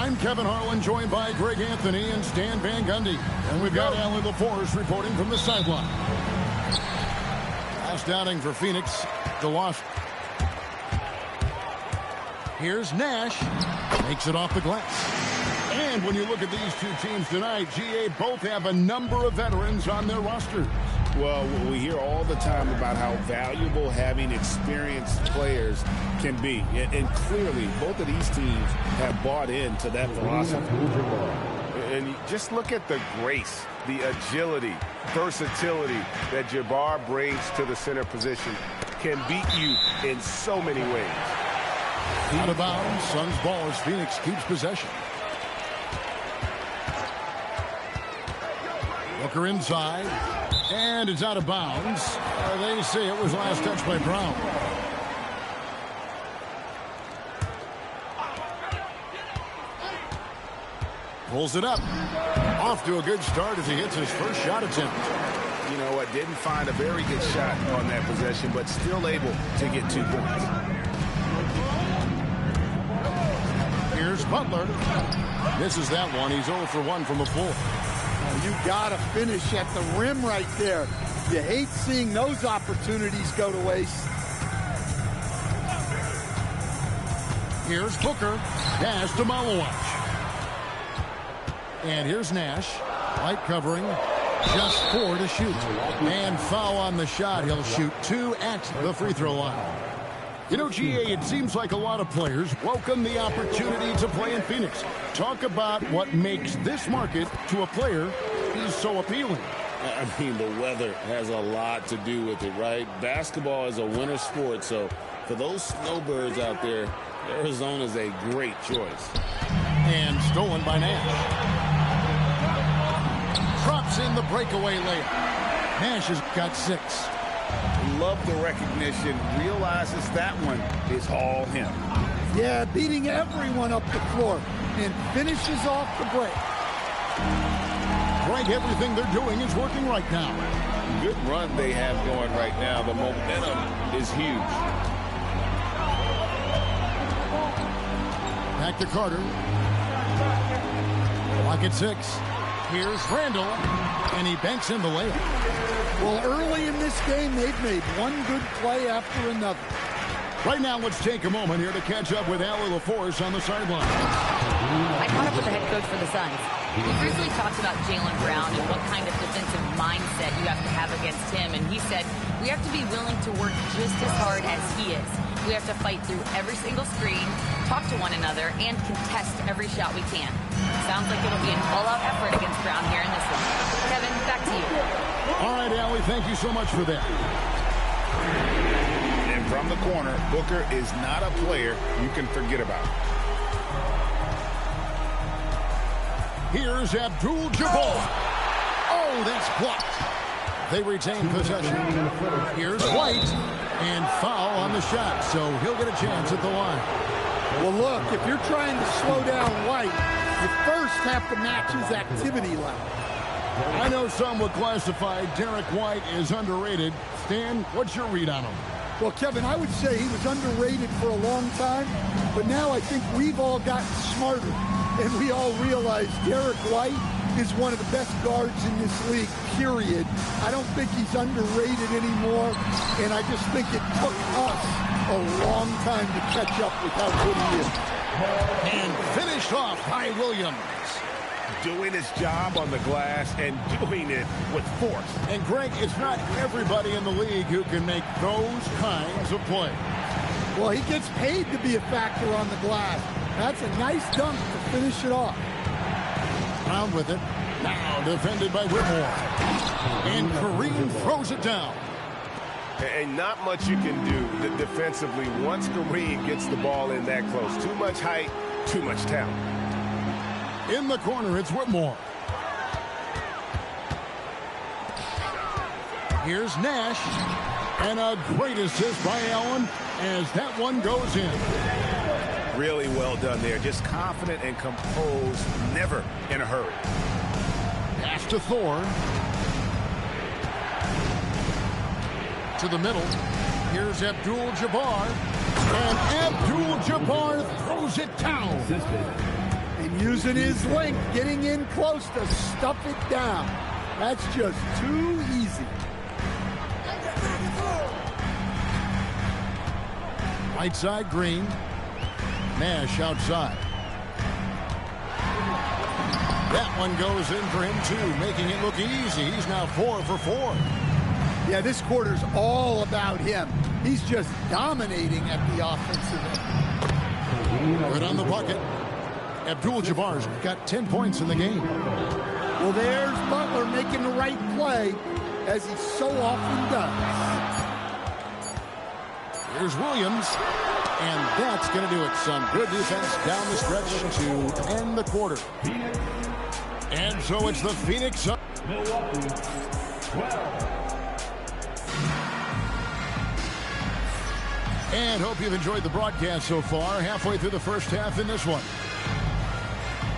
I'm Kevin Harlan, joined by Greg Anthony and Stan Van Gundy. And we've got Allie LaForce reporting from the sideline. Last outing for Phoenix, the loss. Here's Nash. Makes it off the glass. And when you look at these two teams tonight, GA both have a number of veterans on their rosters. Well, we hear all the time about how valuable having experienced players can be. And clearly, both of these teams have bought into that philosophy. And just look at the grace, the agility, versatility that Jabbar brings to the center position. Can beat you in so many ways. Out of bounds, Suns ball as Phoenix keeps possession. Booker inside, and it's out of bounds. They say it was last touch by Brown. Pulls it up. Off to a good start as he hits his first shot attempt. You know what? Didn't find a very good shot on that possession, but still able to get 2 points. Here's Butler. Misses that one. He's 0 for 1 from the floor. You got to finish at the rim right there. You hate seeing those opportunities go to waste. Here's Booker. Pass to Malawach. And here's Nash. Light covering. Just 4 to shoot. And foul on the shot. He'll shoot 2 at the free throw line. You know, GA, it seems like a lot of players welcome the opportunity to play in Phoenix. Talk about what makes this market to a player is so appealing. I mean, the weather has a lot to do with it, right? Basketball is a winter sport, so for those snowbirds out there, Arizona is a great choice. And stolen by Nash. Drops in the breakaway layup. Nash has got 6. Love the recognition. Realizes that one is all him. Yeah, beating everyone up the floor and finishes off the break. Greg, everything they're doing is working right now. Good run they have going right now. The momentum is huge. Back to Carter. Clock at 6. Here's Randall, and he banks in the layup. Well, early in this game, they've made one good play after another. Right now, let's take a moment here to catch up with Allie LaForce on the sideline. I caught up with the head coach for the Suns. He briefly talked about Jaylen Brown and what kind of defensive mindset you have to have against him. And he said, we have to be willing to work just as hard as he is. We have to fight through every single screen, talk to one another, and contest every shot we can. Sounds like it'll be an all-out effort against Brown here in this one. Kevin, back to you. All right, Allie, thank you so much for that. And from the corner, Booker is not a player you can forget about. Here's Abdul-Jabbar. Oh, that's blocked. They retain possession. Here's White, and foul on the shot, so he'll get a chance at the line. Well, look, if you're trying to slow down White, you first have to match his activity level. I know some would classify Derek White as underrated. Stan, what's your read on him? Well, Kevin, I would say he was underrated for a long time, but now I think we've all gotten smarter, and we all realize Derek White is one of the best guards in this league, period. I don't think he's underrated anymore, and I just think it took us a long time to catch up with how good he is. And finished off by Williams. Doing his job on the glass and doing it with force. And Greg, it's not everybody in the league who can make those kinds of plays. Well, he gets paid to be a factor on the glass. That's a nice dunk to finish it off. Brown with it. Now defended by Whitmore. And Kareem throws it down. And not much you can do defensively once Kareem gets the ball in that close. Too much height, too much talent. In the corner, it's Whitmore. Here's Nash. And a great assist by Allen as that one goes in. Really well done there. Just confident and composed, never in a hurry. Pass to Thor. To the middle. Here's Abdul-Jabbar. And Abdul-Jabbar throws it down. And Using his length, getting in close to stuff it down. That's just too easy. Right side, Green. Nash outside. That one goes in for him, too, making it look easy. He's now 4 for 4. Yeah, this quarter's all about him. He's just dominating at the offensive end. Right on the bucket. Abdul-Jabbar's got 10 points in the game. Well, there's Butler making the right play, as he so often does. Here's Williams, and that's going to do it. Some good defense down the stretch to end the quarter. And so it's the Phoenix. Milwaukee, 12. And hope you've enjoyed the broadcast so far. Halfway through the first half in this one.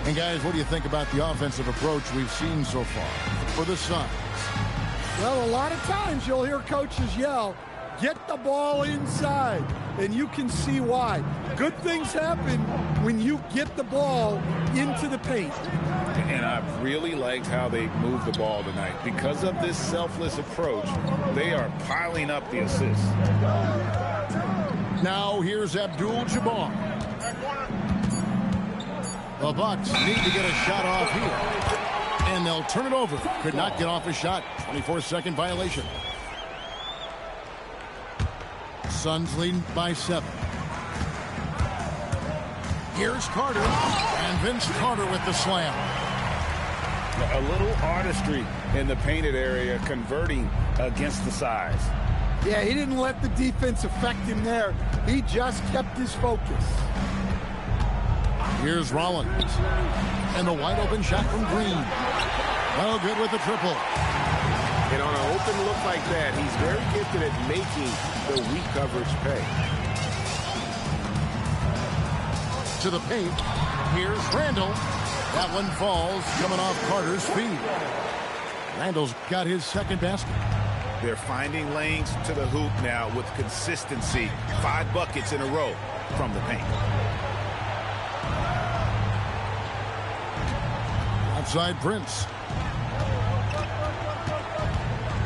And guys, what do you think about the offensive approach we've seen so far for the Suns? Well, a lot of times you'll hear coaches yell, "Get the ball inside," and you can see why. Good things happen when you get the ball into the paint. And I've really liked how they moved the ball tonight. Because of this selfless approach, they are piling up the assists. Now here's Abdul-Jabbar. The Bucks need to get a shot off here. And they'll turn it over. Could not get off a shot. 24-second violation. Suns leading by 7. Here's Carter. And Vince Carter with the slam. A little artistry in the painted area, converting against the size. Yeah, he didn't let the defense affect him there. He just kept his focus. Here's Rollins. And the wide open shot from Green. Well, good with the triple. And on an open look like that, he's very gifted at making the weak coverage pay. To the paint. Here's Randall. That one falls, coming off Carter's feet. Randall's got his second basket. They're finding lanes to the hoop now with consistency. 5 buckets in a row from the paint. Outside Prince.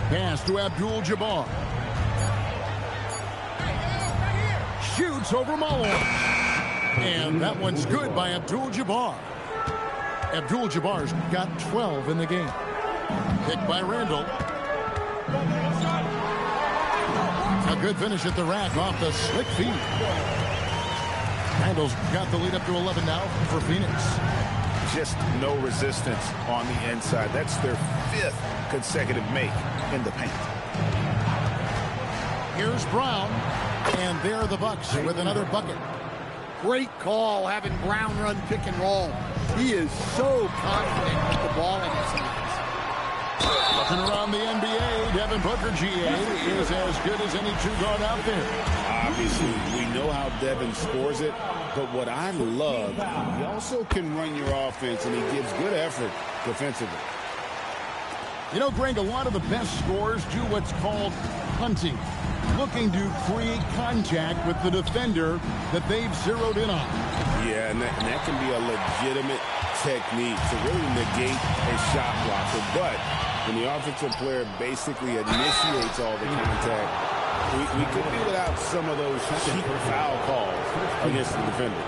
Pass to Abdul-Jabbar. Shoots over Malone. And that one's good by Abdul-Jabbar. Abdul-Jabbar's got 12 in the game. Picked by Randall. A good finish at the rack off the slick feet. Randall's got the lead up to 11 now for Phoenix. Just no resistance on the inside. That's their 5th consecutive make in the paint. Here's Brown. And there are the Bucks with another bucket. Great call having Brown run pick and roll. He is so confident with the ball in his hands. Looking around the NBA, Devin Booker, GA, is as good as any 2-guard out there. Obviously, we know how Devin scores it, but what I love, he also can run your offense, and he gives good effort defensively. You know, Greg, a lot of the best scorers do what's called hunting, looking to create contact with the defender that they've zeroed in on. Yeah, and that can be a legitimate technique to really negate a shot blocker. But when the offensive player basically initiates all the contact, we could be without some of those cheap foul calls against the defender.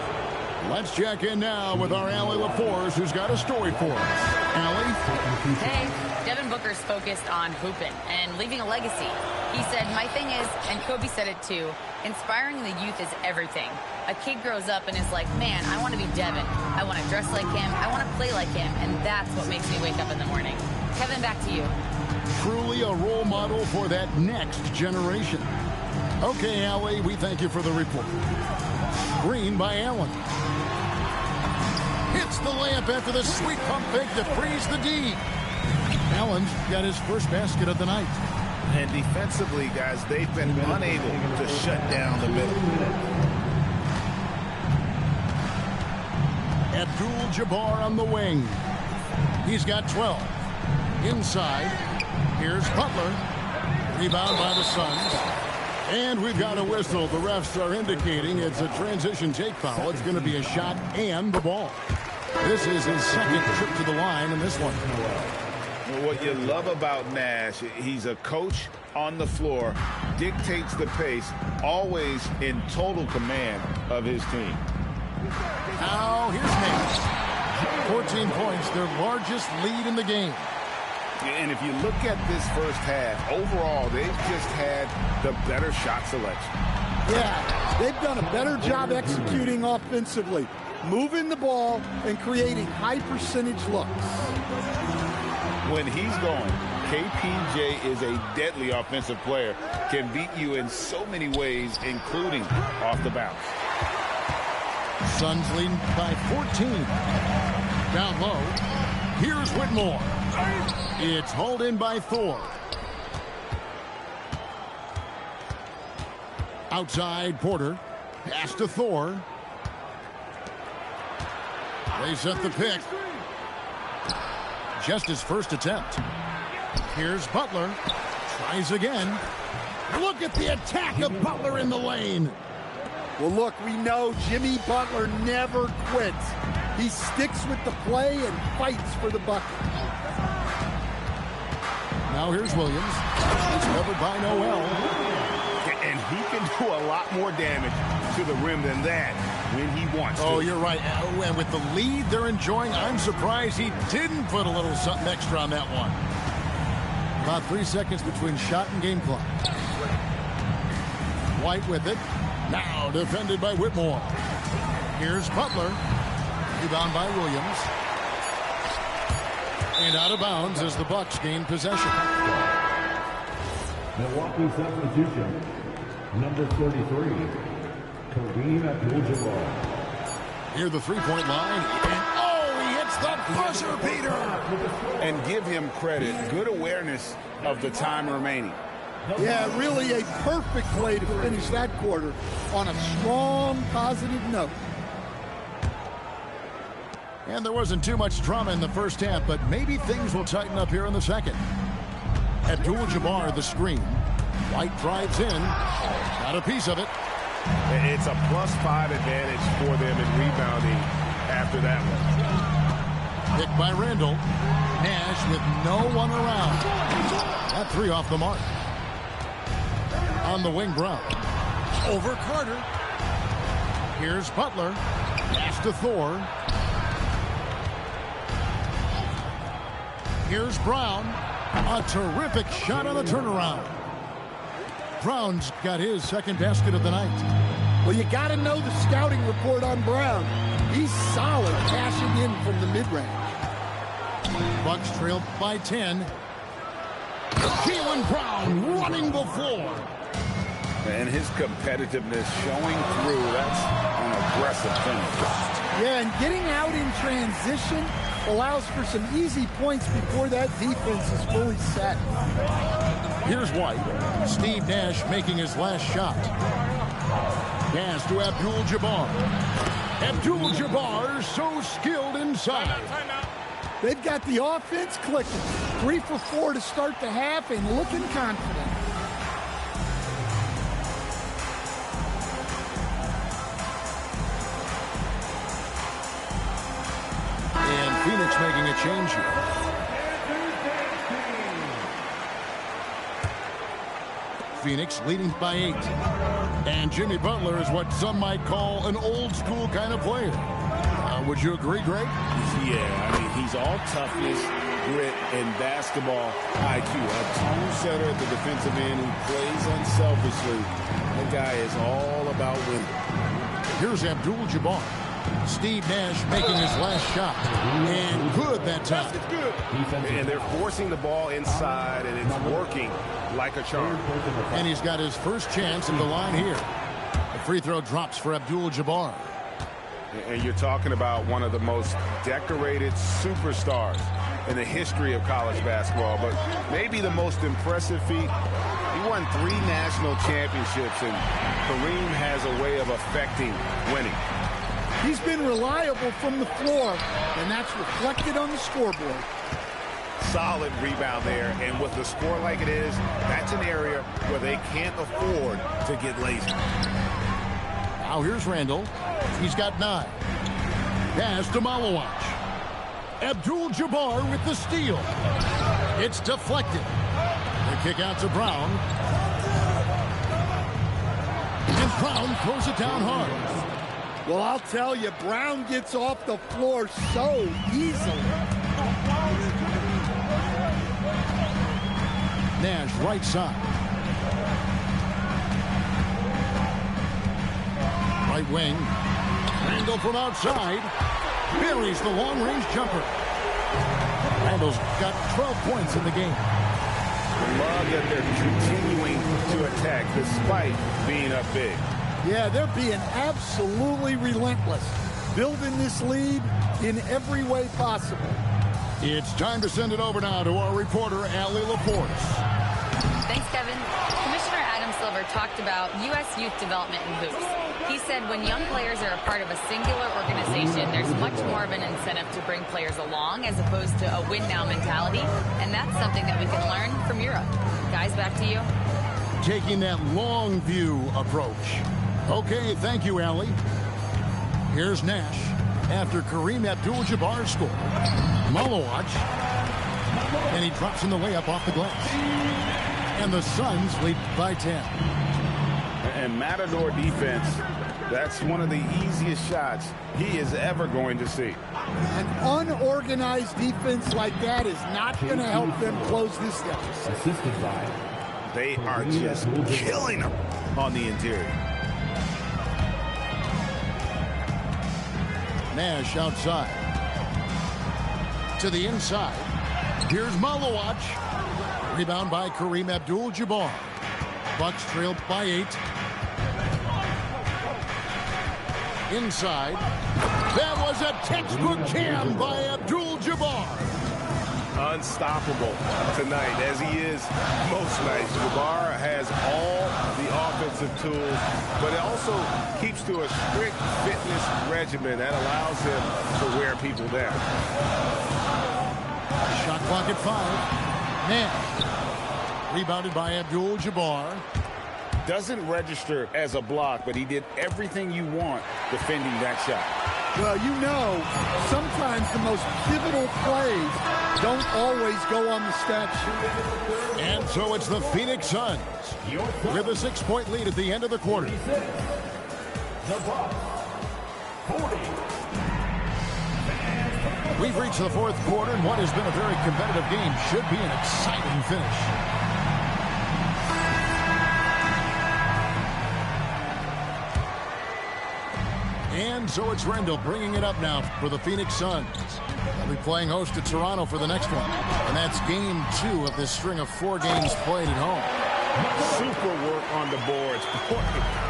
Let's check in now with our Allie LaForce, who's got a story for us. Allie? Hey, Devin Booker's focused on hooping and leaving a legacy. He said, "My thing is," and Kobe said it too, "inspiring the youth is everything." A kid grows up and is like, "Man, I want to be Devin. I want to dress like him. I want to play like him." And that's what makes me wake up in the morning. Kevin, back to you. Truly a role model for that next generation. Okay, Allie, we thank you for the report. Green by Allen. Hits the layup after the sweet pump fake to freeze the D. Allen's got his first basket of the night. And defensively, guys, they've been unable to shut down the middle. Abdul-Jabbar on the wing. He's got 12. Inside, here's Butler. Rebound by the Suns. And we've got a whistle. The refs are indicating it's a transition take foul. It's going to be a shot and the ball. This is his second trip to the line in this one. What you love about Nash, he's a coach on the floor, dictates the pace, always in total command of his team. Now here's Nash. 14 points, their largest lead in the game. And if you look at this first half, overall, they've just had the better shot selection. Yeah, they've done a better job executing offensively, moving the ball and creating high percentage looks. When he's going, KPJ is a deadly offensive player, can beat you in so many ways, including off the bounce. Suns leading by 14. Down low, here's Whitmore. It's hauled in by Thor. Outside, Porter. Pass to Thor. They set the pick. Just his first attempt. Here's Butler. Tries again. Look at the attack of Butler in the lane. Well, look, we know Jimmy Butler never quits. He sticks with the play and fights for the bucket. Now here's Williams. It's covered by Noel. And he can do a lot more damage to the rim than that when he wants to. Oh, you're right. And with the lead they're enjoying, I'm surprised he didn't put a little something extra on that one. About 3 seconds between shot and game clock. White with it. Now defended by Whitmore. Here's Butler. Rebound by Williams. And out of bounds as the Bucks gain possession. Milwaukee substitution, number 33, Kareem Abdul-Jabbar. Near the three-point line. And oh, he hits the buzzer beater. And give him credit. Good awareness of the time remaining. Yeah, really a perfect way to finish that quarter on a strong, positive note. And there wasn't too much drama in the first half, but maybe things will tighten up here in the second. Abdul-Jabbar the screen. White drives in. Got a piece of it. It's a +5 advantage for them in rebounding after that one. Picked by Randall. Nash with no one around. That three off the mark. On the wing, Brown. Over Carter. Here's Butler. Pass to Thor. Here's Brown. A terrific shot on the turnaround. Brown's got his second basket of the night. Well, you got to know the scouting report on Brown. He's solid cashing in from the mid-range. Bucks trail by 10. Jaylen Brown running the floor. And his competitiveness showing through. That's an aggressive finish. Yeah, and getting out in transition allows for some easy points before that defense is fully set. Here's White. Steve Nash making his last shot. Pass to Abdul-Jabbar. Abdul-Jabbar so skilled inside. They've got the offense clicking. 3 for 4 to start the half and looking confident. And Phoenix making a change here. Phoenix leading by 8. And Jimmy Butler is what some might call an old school kind of player. Would you agree, Greg? Yeah, I mean, he's all toughness, grit, and basketball IQ. A true center at the defensive end who plays unselfishly. That guy is all about winning. Here's Abdul-Jabbar. Steve Nash making his last shot. And good that time. And they're forcing the ball inside, and it's working like a charm. And he's got his first chance at the line here. The free throw drops for Abdul-Jabbar. And you're talking about one of the most decorated superstars in the history of college basketball, but maybe the most impressive feat. He won 3 national championships, and Kareem has a way of affecting winning. He's been reliable from the floor, and that's reflected on the scoreboard. Solid rebound there, and with the score like it is, that's an area where they can't afford to get lazy. Now here's Randall. He's got 9. Pass to Malawach. Abdul-Jabbar with the steal. It's deflected. The kick out to Brown. And Brown throws it down hard. Well, I'll tell you, Brown gets off the floor so easily. Nash right side. Right wing. Randall from outside. Buries the long-range jumper. Randall's got 12 points in the game. Love that they're continuing to attack despite being up big. Yeah, they're being absolutely relentless. Building this lead in every way possible. It's time to send it over now to our reporter, Allie Laporte. Thanks, Kevin. Commissioner Adam Silver talked about U.S. youth development in hoops. He said when young players are a part of a singular organization, there's much more of an incentive to bring players along as opposed to a win-now mentality, and that's something that we can learn from Europe. Guys, back to you. Taking that long view approach. Okay, thank you, Allie. Here's Nash after Kareem Abdul-Jabbar scored. Malawach. And he drops in the layup off the glass. And the Suns lead by 10. And Matador defense, that's one of the easiest shots he is ever going to see. An unorganized defense like that is not going to help them close this deficit. Assisted by. They are just killing them on the interior. Nash outside. To the inside. Here's Malawach. Rebound by Kareem Abdul-Jabbar. Bucks trailed by 8. Inside. That was a textbook jam by Abdul-Jabbar. Unstoppable tonight, as he is most nights. Jabbar has all the offensive tools, but it also keeps to a strict fitness regimen that allows him to wear people down. Shot clock at 5. Nash. Rebounded by Abdul-Jabbar. Doesn't register as a block, but he did everything you want defending that shot. Well, you know, sometimes the most pivotal plays don't always go on the stat sheet. And so it's the Phoenix Suns with a 6-point lead at the end of the quarter. The Bucks, 40. We've reached the fourth quarter, and what has been a very competitive game should be an exciting finish. And so it's Randall bringing it up now for the Phoenix Suns. They'll be playing host to Toronto for the next one. And that's game 2 of this string of 4 games played at home. Super work on the boards. Boy,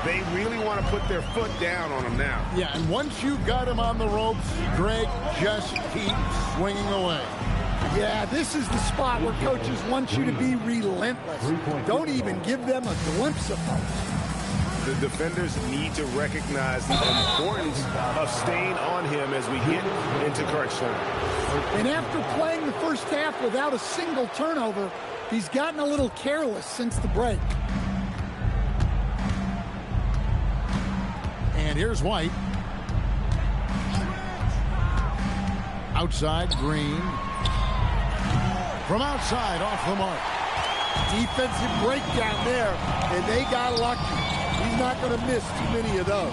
they really want to put their foot down on them now. Yeah, and once you got him on the ropes, Greg just keeps swinging away. Yeah, this is the spot where coaches want you to be relentless. Don't even give them a glimpse of hope. The defenders need to recognize the importance of staying on him as we get into crunch time. And after playing the first half without a single turnover, he's gotten a little careless since the break. And here's White. Outside, Green. From outside, off the mark. Defensive breakdown there, and they got lucky. He's not going to miss too many of those.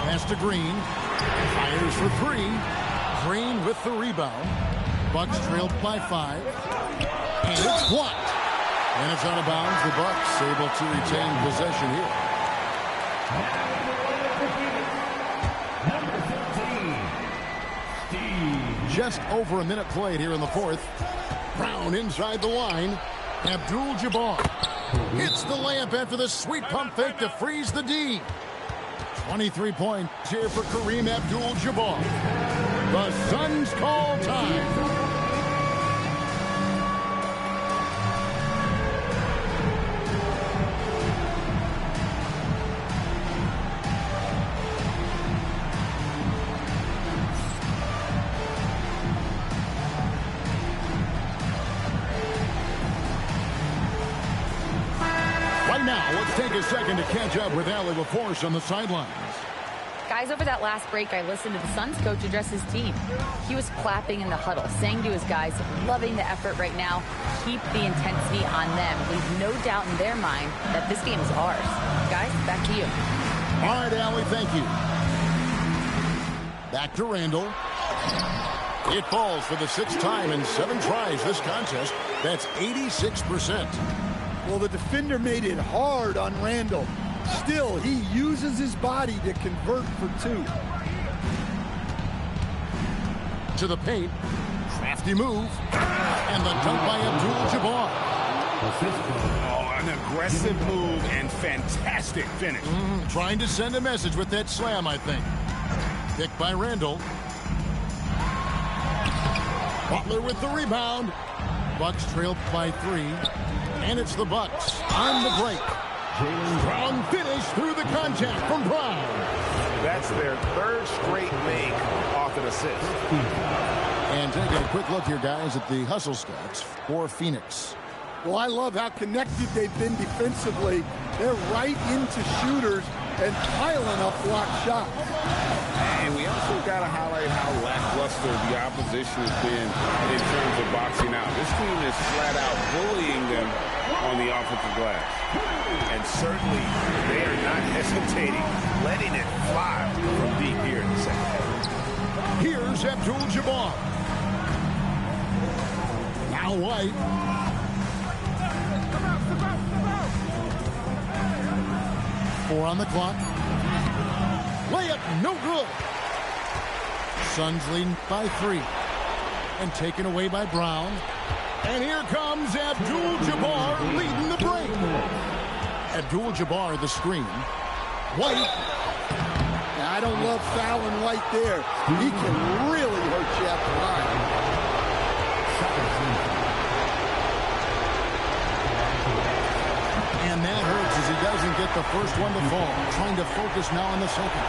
Pass to Green. Fires for 3. Green with the rebound. Bucks trailed by 5. And it's blocked. And it's out of bounds. The Bucks able to retain possession here. Number 15, Steve. Just over a minute played here in the fourth. Brown inside the line. Abdul-Jabbar hits the layup after the sweet pump fake to freeze the D. 23 points here for Kareem Abdul-Jabbar. The Suns call time. Right now, let's take a second to catch up with Allie LaForce on the sidelines. Guys, over that last break, I listened to the Suns coach address his team. He was clapping in the huddle, saying to his guys, loving the effort right now, keep the intensity on them. Leave no doubt in their mind that this game is ours. Guys, back to you. All right, Allie, thank you. Back to Randall. It falls for the 6th time in 7 tries this contest. That's 86%. Well, the defender made it hard on Randall. Still, he uses his body to convert for 2. To the paint. Crafty move. And the dunk by Abdul-Jabbar. Oh, an aggressive move and fantastic finish. Trying to send a message with that slam, I think. Picked by Randall. Butler with the rebound. Bucks trail by 3. And it's the Bucks on the break. Strong finish through the contact from Brown. That's their 3rd straight make off an assist. And taking a quick look here, guys, at the hustle stats for Phoenix. Well, I love how connected they've been defensively. They're right into shooters and piling up block shots. And we also got to highlight how lackluster the opposition has been in terms of boxing out. This team is flat out bullying them on the offensive glass. And certainly they are not hesitating, letting it fly from deep here in the second half. Here's Abdul-Jabbar. Now White. Four on the clock. Layup, no good. Suns leading by 3. And taken away by Brown. And here comes Abdul-Jabbar leading the break. Abdul-Jabbar the screen. White. Now, I don't love fouling White there. He can really hurt you at the line. And that hurts as he doesn't get the first one to fall. Trying to focus now on the second.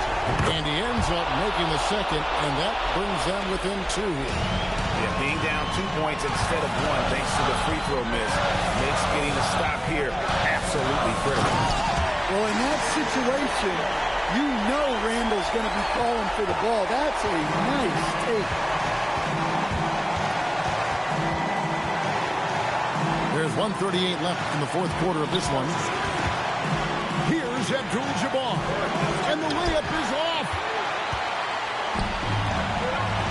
And he ends up making the second, and that brings them within 2 here. Yeah, being down 2 points instead of 1 thanks to the free throw miss makes getting a stop here absolutely critical. Well, in that situation, you know Randall's going to be calling for the ball. That's a nice take. There's 1:38 left in the 4th quarter of this one. Here's Abdul-Jabbar. And the layup is off.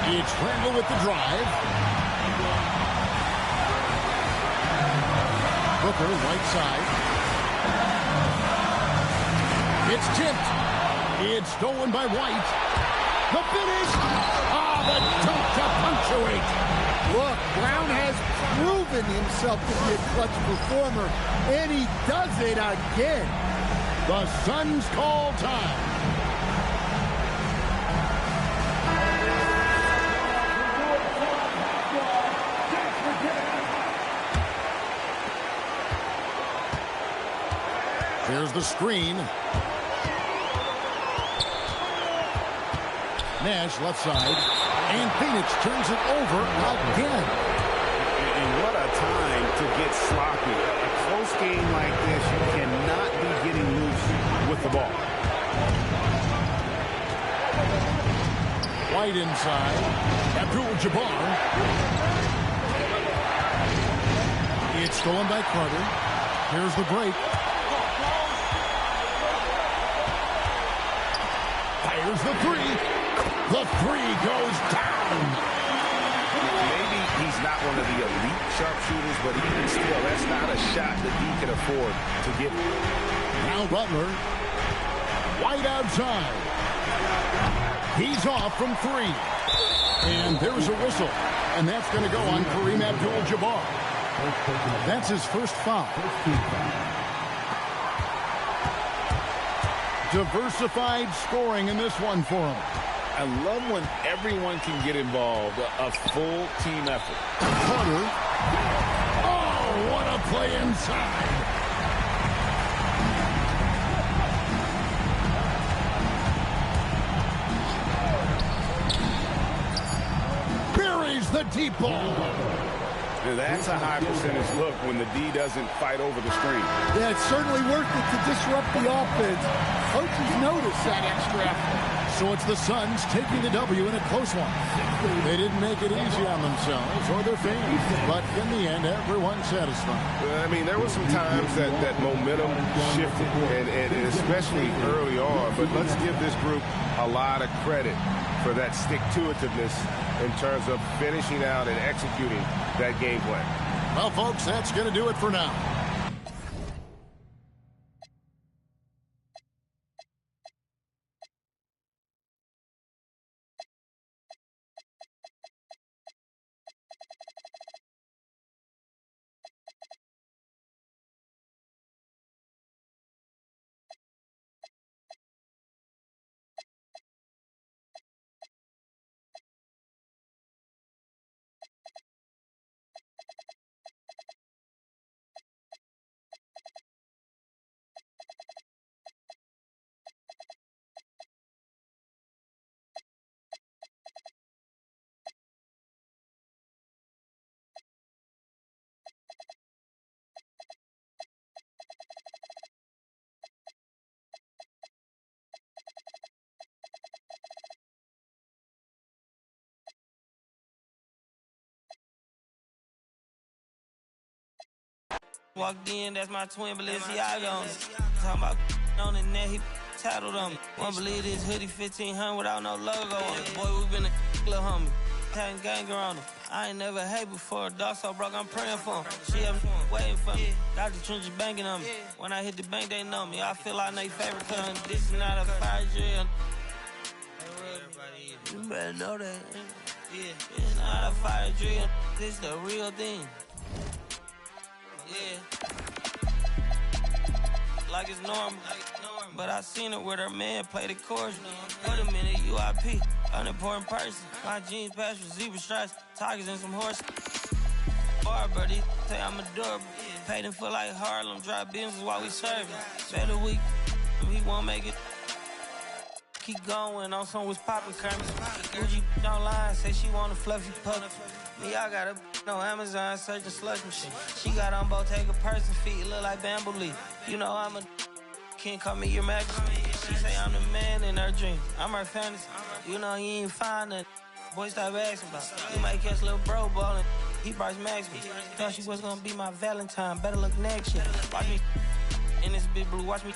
It's Randall with the drive. Booker, right side. It's tipped. It's stolen by White. The finish. The dunk to punctuate. Look, Brown has proven himself to be a clutch performer, and he does it again. The Suns call time. There's the screen. Nash left side. And Phoenix turns it over again. And what a time to get sloppy. A close game like this, you cannot be getting loose with the ball. White inside. Abdul-Jabbar. It's stolen by Carter. Here's the break. Fires the 3. The 3 goes down. Maybe he's not one of the elite sharpshooters, but even still, that's not a shot that he can afford to give. Now Butler. White outside. He's off from 3. And there's a whistle. And that's going to go on Kareem Abdul-Jabbar. That's his first foul. Diversified scoring in this one for him. I love when everyone can get involved, a full team effort. Carter. Oh, what a play inside. Buries the deep ball. Now that's a high percentage look when the D doesn't fight over the screen. Yeah, it's certainly worth it to disrupt the offense. Coaches notice that extra effort. So it's the Suns taking the W in a close one. They didn't make it easy on themselves or their fans, but in the end, everyone's satisfied. I mean, there were some times that momentum shifted, and especially early on, but let's give this group a lot of credit for that stick-to-itiveness in terms of finishing out and executing that game plan. Well, folks, that's going to do it for now. Walked in, that's my twin Balenciaga on it. Talking about on the net, he tattled on me. Won't believe this hoodie 1500 without no logo on it. Boy, we been a little homie. Had ganger on him. I ain't never hate before. Dog so broke, I'm praying for him. She up waiting for me. Got the trenches banking on me. When I hit the bank, they know me. I feel like they favorite cousin. This is not a fire drill. You better know that. Yeah, it's not a fire drill. This is the real thing. Yeah, like it's normal. But I seen it with her man play the chorus. Wait a minute, UIP, unimportant person. My jeans patch with zebra stripes, tigers and some horses. Bar birdie, say I'm adorable. Paid him for like Harlem, drive business while we serving. Better week, he won't make it. Keep going on some was poppin' current. Gucci online, say she want a fluffy pup. Me, I got a no Amazon searching slush machine. She got on Bottega person feet, look like bamboo leaf. You know I'm a can't call me your majesty. She say I'm the man in her dream. I'm her fantasy. You know he ain't find nothing. Boy, stop asking about it. You might catch little bro ballin'. He Bryce Maxey. Thought she was gonna be my Valentine. Better look next year. Watch me in this big blue. Watch me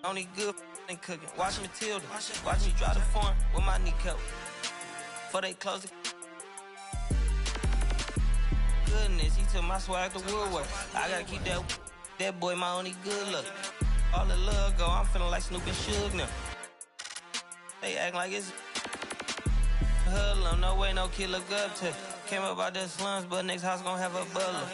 only good and cooking. Watch Matilda. Watch me drop the form with my kneecap. Before they close the goodness, he took my swag to Woodwork. I gotta keep that boy my only good look. All the love go, I'm feeling like Snoop and Suge now. They act like it's hoodlum, no way no kid look up to. Came up out the slums, but next house gon' have a butler.